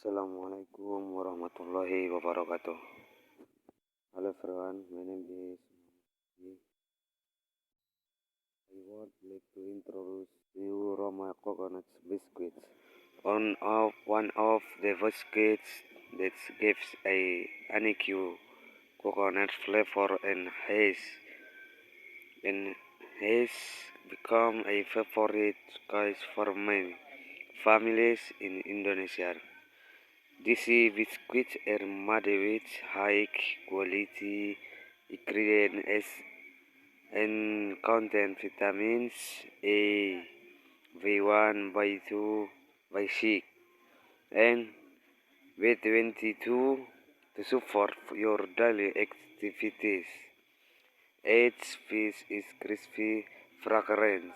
Assalamualaikum warahmatullahi wabarakatuh. Hello everyone, my name is Muhammad. I would like to introduce new Roma coconut biscuits. One of the biscuits that gives a unique coconut flavor and has become a favorite choice for many families in Indonesia. These biscuits are made with high quality ingredients and contain vitamins A, B1, B2, B6, and B22 to support your daily activities. Each piece is crispy, fragrant,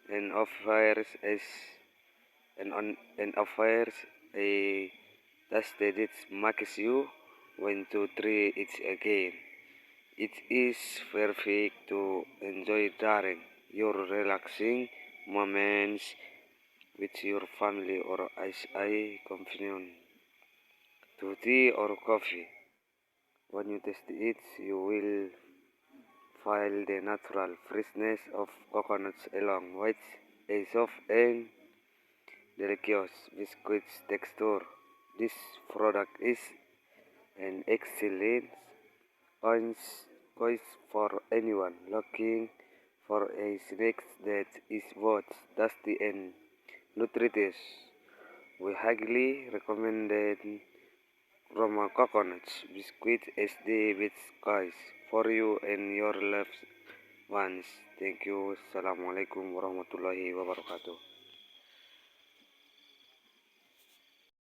and offers a taste that makes you want to try it again. It is perfect to enjoy during your relaxing moments with your family or as a companion to tea or coffee. When you taste it, you will feel the natural freshness of coconuts along with a soft and delicious biscuit texture. This product is an excellent choice for anyone looking for a snack that is both tasty and nutritious. We highly recommend Roma Coconut Biscuit as the best choice for you and your loved ones. Thank you. Assalamualaikum warahmatullahi wabarakatuh.